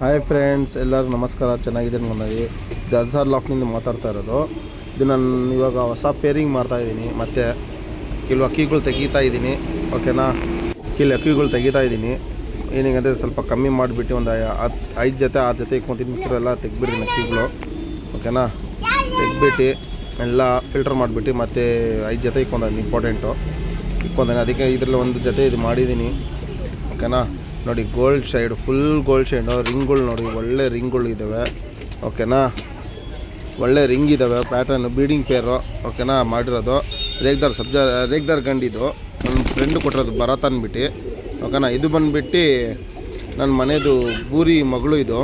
Hi friends, ಎಲ್ಲರೂ ನಮಸ್ಕಾರ. ಚೆನ್ನಾಗಿದ್ದೀನಿ ನನಗೆ. ಇದು ಅಜಾರ್ ಲಾಫ್ಟ್ನಿಂದ ಮಾತಾಡ್ತಾ ಇರೋದು. ಇದು ನಾನು ಇವಾಗ ಹೊಸ ಪೇರಿಂಗ್ ಮಾಡ್ತಾಯಿದ್ದೀನಿ. ಮತ್ತು ಕೆಲವು ಅಕ್ಕಿಗಳು ತೆಗೀತಾ ಇದ್ದೀನಿ. ಓಕೆನಾ, ಕೆಲವು ಅಕ್ಕಿಗಳು ತೆಗೀತಾ ಇದ್ದೀನಿ. ಏನಿಗಂದರೆ ಸ್ವಲ್ಪ ಕಮ್ಮಿ ಮಾಡಿಬಿಟ್ಟು ಒಂದು 5 ಜೊತೆ 6 ಜೊತೆ ಇಟ್ಕೊತೀನಿ. ಮಿಕ್ಕಿರೆಲ್ಲ ತೆಗ್ಬಿಡ್ತೀನಿ ಅಕ್ಕಿಗಳು. ಓಕೆನಾ, ತೆಗ್ಬಿಟ್ಟು ಎಲ್ಲ ಫಿಲ್ಟರ್ ಮಾಡಿಬಿಟ್ಟು ಮತ್ತು 5 ಜೊತೆ ಇಟ್ಕೊಂಡಾನೆ. ಇಂಪಾರ್ಟೆಂಟು ಇಟ್ಕೊಂಡಾನೆ. ಅದಕ್ಕೆ ಇದರಲ್ಲಿ ಒಂದು ಜೊತೆ ಇದು ಮಾಡಿದ್ದೀನಿ. ಓಕೆನಾ, ನೋಡಿ ಗೋಲ್ಡ್ ಶೈಡ್, ಫುಲ್ ಗೋಲ್ಡ್ ಶೈಡು. ರಿಂಗ್ಗಳು ನೋಡಿ, ಒಳ್ಳೆ ರಿಂಗ್ಗಳು ಇದ್ದಾವೆ. ಓಕೆನಾ, ಒಳ್ಳೆ ರಿಂಗ್ ಇದ್ದಾವೆ. ಪ್ಯಾಟರ್ನು ಬೀಡಿಂಗ್ ಪೇರು. ಓಕೆನಾ, ಮಾಡಿರೋದು ರೇಗ್ದಾರ್ ಗಂಡಿದು ನನ್ನ ಫ್ರೆಂಡು ಕೊಟ್ಟಿರೋದು ಭರತ್ ಅಂದ್ಬಿಟ್ಟು. ಓಕೆನಾ, ಇದು ಬಂದುಬಿಟ್ಟು ನನ್ನ ಮನೆಯದು ಬೂರಿ ಮಗಳು ಇದು.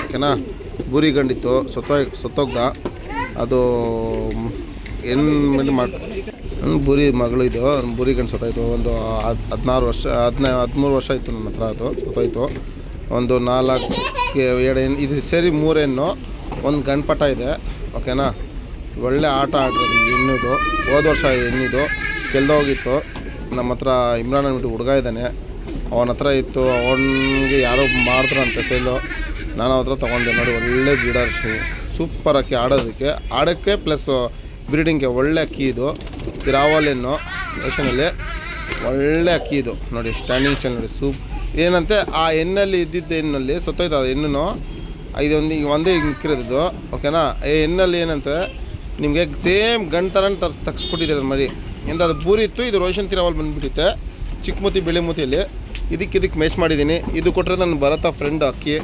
ಓಕೆನಾ, ಬೂರಿ ಗಂಡಿತ್ತು, ಸತ್ತೋಗ್ದ. ಅದು ಏನು ಬೂರಿ ಮಗಳು ಇದು. ಬೂರಿ ಗಂಡು ಸತ್ತೋಯ್ತು. ಒಂದು 13 ವರ್ಷ ಆಯಿತು ನನ್ನ ಹತ್ರ. ಅದು ಸತ್ತೋಯ್ತು. ಒಂದು 4 ಹೆಣ್ಣು ಇದು ಸೇರಿ 3 ಹೆಣ್ಣು, ಒಂದು ಗಂಡ್ಪಟ ಇದೆ. ಓಕೆನಾ, ಒಳ್ಳೆ ಆಟ ಆಡಿರೋದು ಹೆಣ್ಣಿದು. ಹೋದ ವರ್ಷ ಹೆಣ್ಣಿದು ಕೆಲ್ದೋಗಿತ್ತು. ನಮ್ಮ ಹತ್ರ ಇಮ್ರಾನ್ ಅಂದ್ಬಿಟ್ಟು ಹುಡುಗ ಇದ್ದಾನೆ, ಅವನ ಹತ್ರ ಇತ್ತು. ಅವನಿಗೆ ಯಾರೋ ಮಾಡಿದ್ರಂತೆ ಸೇಲು. ನಾನು ಹತ್ರ ತೊಗೊಂಡೆ. ನೋಡಿ ಒಳ್ಳೆ ಗಿಡರ್ಶಿ, ಸೂಪರ್ ಅಕ್ಕಿ ಆಡೋಕ್ಕೆ ಪ್ಲಸ್ ಬ್ರೀಡಿಂಗ್ಗೆ ಒಳ್ಳೆ ಅಕ್ಕಿ ಇದು. ರಾವಲೆನ್ನು ನೇಷನಲ್ಲಿ ಒಳ್ಳೆ ಅಕ್ಕಿ ಇದು. ನೋಡಿ ಸ್ಟ್ಯಾಂಡಿಂಗ್ ಸ್ಟೈಲ್ ನೋಡಿ, ಏನಂತೆ ಆ ಹೆಣ್ಣಲ್ಲಿ ಇದ್ದಿದ್ದು ಹೆಣ್ಣಲ್ಲಿ ಸತ್ತೋಯ್ತು. ಅದು ಹೆಣ್ಣು ಈಗ ಒಂದೇ ಮಿಕ್ಕಿರೋದು. ಓಕೆನಾ, ಈ ಹೆಣ್ಣಲ್ಲಿ ಏನಂತೆ ನಿಮಗೆ ಸೇಮ್ ಗಂಡು ಥರ ತಗ್ಸ್ಕೊಟ್ಟಿದ್ದಾರೆ ಮರಿ. ಎಂತ ಅದು ಬೂರಿ ಇತ್ತು. ಇದು ರೋಷನ್ ತಿರಾವಲ್ ಬಂದುಬಿಟ್ಟಿತ್ತೆ, ಚಿಕ್ಕ ಬಿಳಿ ಮೂತಿಯಲ್ಲಿ. ಇದಕ್ಕೆ ಮ್ಯಾಚ್ ಮಾಡಿದ್ದೀನಿ. ಇದು ಕೊಟ್ಟರೆ ನನ್ನ ಭರತ ಫ್ರೆಂಡ್ ಅಕ್ಕಿ.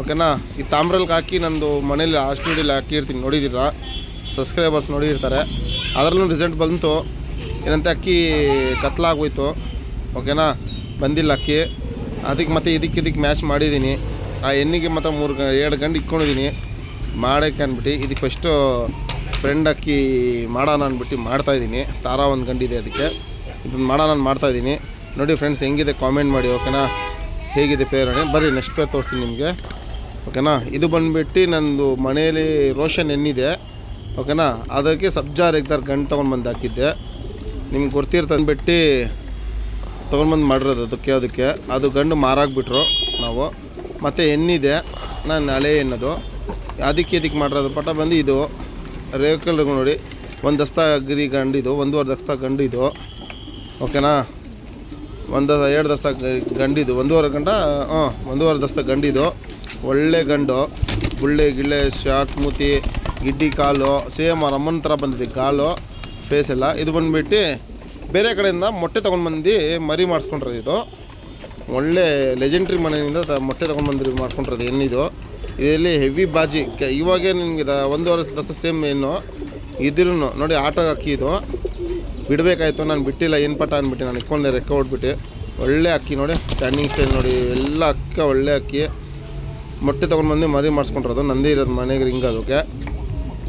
ಓಕೆನಾ, ಈ ತಾಮ್ರಲ್ಗೆ ಹಾಕಿ ನಂದು ಮನೇಲಿ ಹಾಸ್ಟೆಲಲ್ಲಿ ಹಾಕಿರ್ತೀನಿ. ನೋಡಿದ್ದೀರಾ, ಸಬ್ಸ್ಕ್ರೈಬರ್ಸ್ ನೋಡಿರ್ತಾರೆ. ಅದರಲ್ಲೂ ರಿಸಲ್ಟ್ ಬಂತು. ಏನಂತೆ ಅಕ್ಕಿ ಕತ್ಲಾಗೋಯ್ತು. ಓಕೆನಾ, ಬಂದಿಲ್ಲ ಅಕ್ಕಿ. ಅದಕ್ಕೆ ಮತ್ತು ಇದಕ್ಕೆ ಮ್ಯಾಚ್ ಮಾಡಿದ್ದೀನಿ. ಆ ಹೆಣ್ಣಿಗೆ ಮಾತ್ರ 2 ಗಂಡು ಇಟ್ಕೊಂಡಿದ್ದೀನಿ ಮಾಡೋಕ್ಕೆ ಅಂದ್ಬಿಟ್ಟು. ಇದಕ್ಕೆ ಫಸ್ಟು ಫ್ರೆಂಡ್ ಅಕ್ಕಿ ಮಾಡೋಣ ಅಂದ್ಬಿಟ್ಟು ಮಾಡ್ತಾಯಿದ್ದೀನಿ. ತಾರಾ ಒಂದು ಗಂಡಿದೆ, ಅದಕ್ಕೆ ಇದನ್ನು ಮಾಡೋಣ ಮಾಡ್ತಾಯಿದ್ದೀನಿ. ನೋಡಿ ಫ್ರೆಂಡ್ಸ್, ಹೆಂಗಿದೆ ಕಾಮೆಂಟ್ ಮಾಡಿ. ಓಕೆನಾ, ಹೇಗಿದೆ ಪೇರ್ ನೋಡಿ. ಬರ್ರಿ ನೆಕ್ಸ್ಟ್ ಪೇರ್ ತೋರಿಸ್ತೀನಿ ನಿಮಗೆ. ಓಕೆನಾ, ಇದು ಬಂದುಬಿಟ್ಟು ನಂದು ಮನೆಯಲ್ಲಿ ರೋಷನ್ ಹೆಣ್ಣಿದೆ. ಓಕೆನಾ, ಅದಕ್ಕೆ ಸಬ್ಜಾ ರೇಗ್ದಾರ್ ಗಂಡು ತೊಗೊಂಡ್ಬಂದು ಹಾಕಿದ್ದೆ. ನಿಮ್ಗೆ ಗೊತ್ತಿರ್ತಂದ್ಬಿಟ್ಟು ತೊಗೊಂಡ್ಬಂದು ಮಾಡಿರೋದು. ಅದಕ್ಕೆ ಅದು ಗಂಡು ಮಾರಾಕ್ಬಿಟ್ರು ನಾವು. ಮತ್ತು ಹೆಣ್ಣಿದೆ, ನಾನು ಹಳೆ ಹೆಣ್ಣದು. ಅದಕ್ಕೆ ಮಾಡಿರೋದು ಪಟ ಬಂದು ಇದು ರೇಕಲ್ ನೋಡಿ. 1 ದಸ್ತ ಗಿರಿ ಗಂಡಿದು, 1.5 ದಸ್ತ ಗಂಡಿದು. ಓಕೆನಾ, 2 ದಸ್ತ ಗಂಡಿದು, 1.5 ದಸ್ತ ಗಂಡಿದು. ಒಳ್ಳೆ ಗಂಡು, ಗಿಳ್ಳೆ ಶಾರ್ಟ್ ಮೂತಿ, ಗಿಡ್ಡಿ ಕಾಲು, ಸೇಮ್ ಅಮ್ಮನ ಥರ ಬಂದಿದೆ ಕಾಲು, ಫೇಸ್ ಎಲ್ಲ. ಇದು ಬಂದುಬಿಟ್ಟು ಬೇರೆ ಕಡೆಯಿಂದ ಮೊಟ್ಟೆ ತೊಗೊಂಡ್ಬಂದು ಮರಿ ಮಾಡಿಸ್ಕೊಂಡಿರೋದು. ಇದು ಒಳ್ಳೆ ಲೆಜೆಂಡ್ರಿ ಮನೆಯಿಂದ ಮೊಟ್ಟೆ ತೊಗೊಂಡ್ಬಂದು ಮಾಡ್ಕೊಂಡಿರೋದು ಹೆಣ್ಣಿದು. ಇದರಲ್ಲಿ ಹೆವಿ ಬಾಜಿ. ಇವಾಗೇ ನಿಮಗೆ 1.5 ದಸ್ತ ಸೇಮ್ ಹೆಣ್ಣು ಇದ್ರೂ ನೋಡಿ. ಆಟ ಅಕ್ಕಿ ಇದು ಬಿಡಬೇಕಾಯ್ತು, ನಾನು ಬಿಟ್ಟಿಲ್ಲ. ಏನು ಪಟ ಅಂದ್ಬಿಟ್ಟು ನಾನು ಇಟ್ಕೊಂಡೆ, ರೆಕ್ಕ ಹೊಡ್ಬಿಟ್ಟು. ಒಳ್ಳೆ ಅಕ್ಕಿ ನೋಡಿ, ಸ್ಟ್ಯಾಂಡಿಂಗ್ ಸ್ಟೈಲ್ ನೋಡಿ. ಎಲ್ಲ ಅಕ್ಕ ಒಳ್ಳೆ ಅಕ್ಕಿ. ಮೊಟ್ಟೆ ತೊಗೊಂಡ್ಬಂದು ಮರಿ ಮಾಡಿಸ್ಕೊಂಡಿರೋದು. ನಂದೇ ಇರೋದು ಮನೆಗೆ ರಿಂಗ್ ಅದಕ್ಕೆ.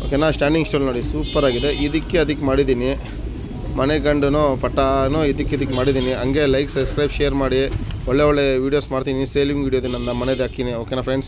ಓಕೆನಾ, ಸ್ಟ್ಯಾಂಡಿಂಗ್ ಸ್ಟೈಲ್ ನೋಡಿ, ಸೂಪರಾಗಿದೆ. ಅದಕ್ಕೆ ಮಾಡಿದ್ದೀನಿ. ಮನೆ ಗಂಡನೂ ಪಟಾನೂ ಇದಕ್ಕೆ ಮಾಡಿದ್ದೀನಿ. ಹಂಗೆ ಲೈಕ್, ಸಬ್ಸ್ಕ್ರೈಬ್, ಶೇರ್ ಮಾಡಿ. ಒಳ್ಳೆ ವೀಡಿಯೋಸ್ ಮಾಡ್ತೀನಿ. ಸೇಲಿಂಗ್ ವೀಡಿಯೋದು ನನ್ನ ಮನೆದು ಅಕ್ಕಿನೇ. ಓಕೆನಾ ಫ್ರೆಂಡ್ಸ್.